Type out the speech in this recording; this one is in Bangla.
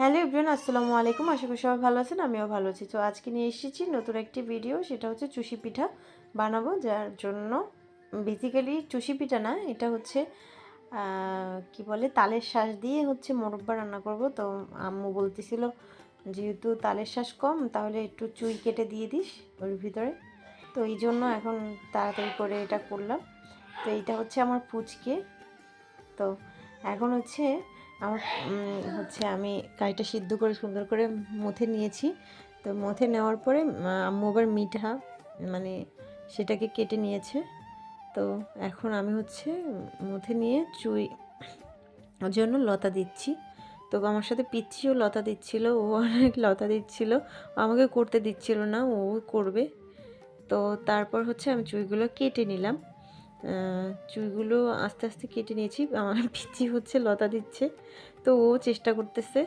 হ্যালো এভরিওয়ান, আসসালামু আলাইকুম। আশা করি সবাই ভালো আছেন, আমিও ভালো আছি। তো আজকে নিয়ে এসেছি নতুন একটি ভিডিও, সেটা হচ্ছে চুষি পিঠা বানাবো। যার জন্য বেসিক্যালি চুষি পিঠা না, এটা হচ্ছে কি বলে, তালের শাঁস দিয়ে হচ্ছে মোরব্বা রান্না করব। তো আম্মু বলতেছিল যেহেতু তালের শাঁস কম, তাহলে একটু চুই কেটে দিয়ে দিস ওর ভিতরে। তো এই জন্য এখন তাড়াতাড়ি করে এটা করলাম। তো এইটা হচ্ছে আমার পুচকে। তো এখন হচ্ছে আমার আমি কাইটা সিদ্ধ করে সুন্দর করে মুথে নিয়েছি। তো মুথে নেওয়ার পরে আম্মু আবার মিঠা মানে সেটাকে কেটে নিয়েছে। তো এখন আমি হচ্ছে মুথে নিয়ে চুই ওর জন্য লতা দিচ্ছি। তো আমার সাথে পিচ্ছিও লতা দিচ্ছিল, ও অনেক লতা দিচ্ছিল, আমাকে করতে দিচ্ছিল না, ও করবে। তো তারপর হচ্ছে আমি চুইগুলো কেটে নিলাম। চুইগুলো আস্তে আস্তে কেটে নিয়েছি। আমার পিচ্ছি হচ্ছে লতা দিচ্ছে, তো ও চেষ্টা করতেছে।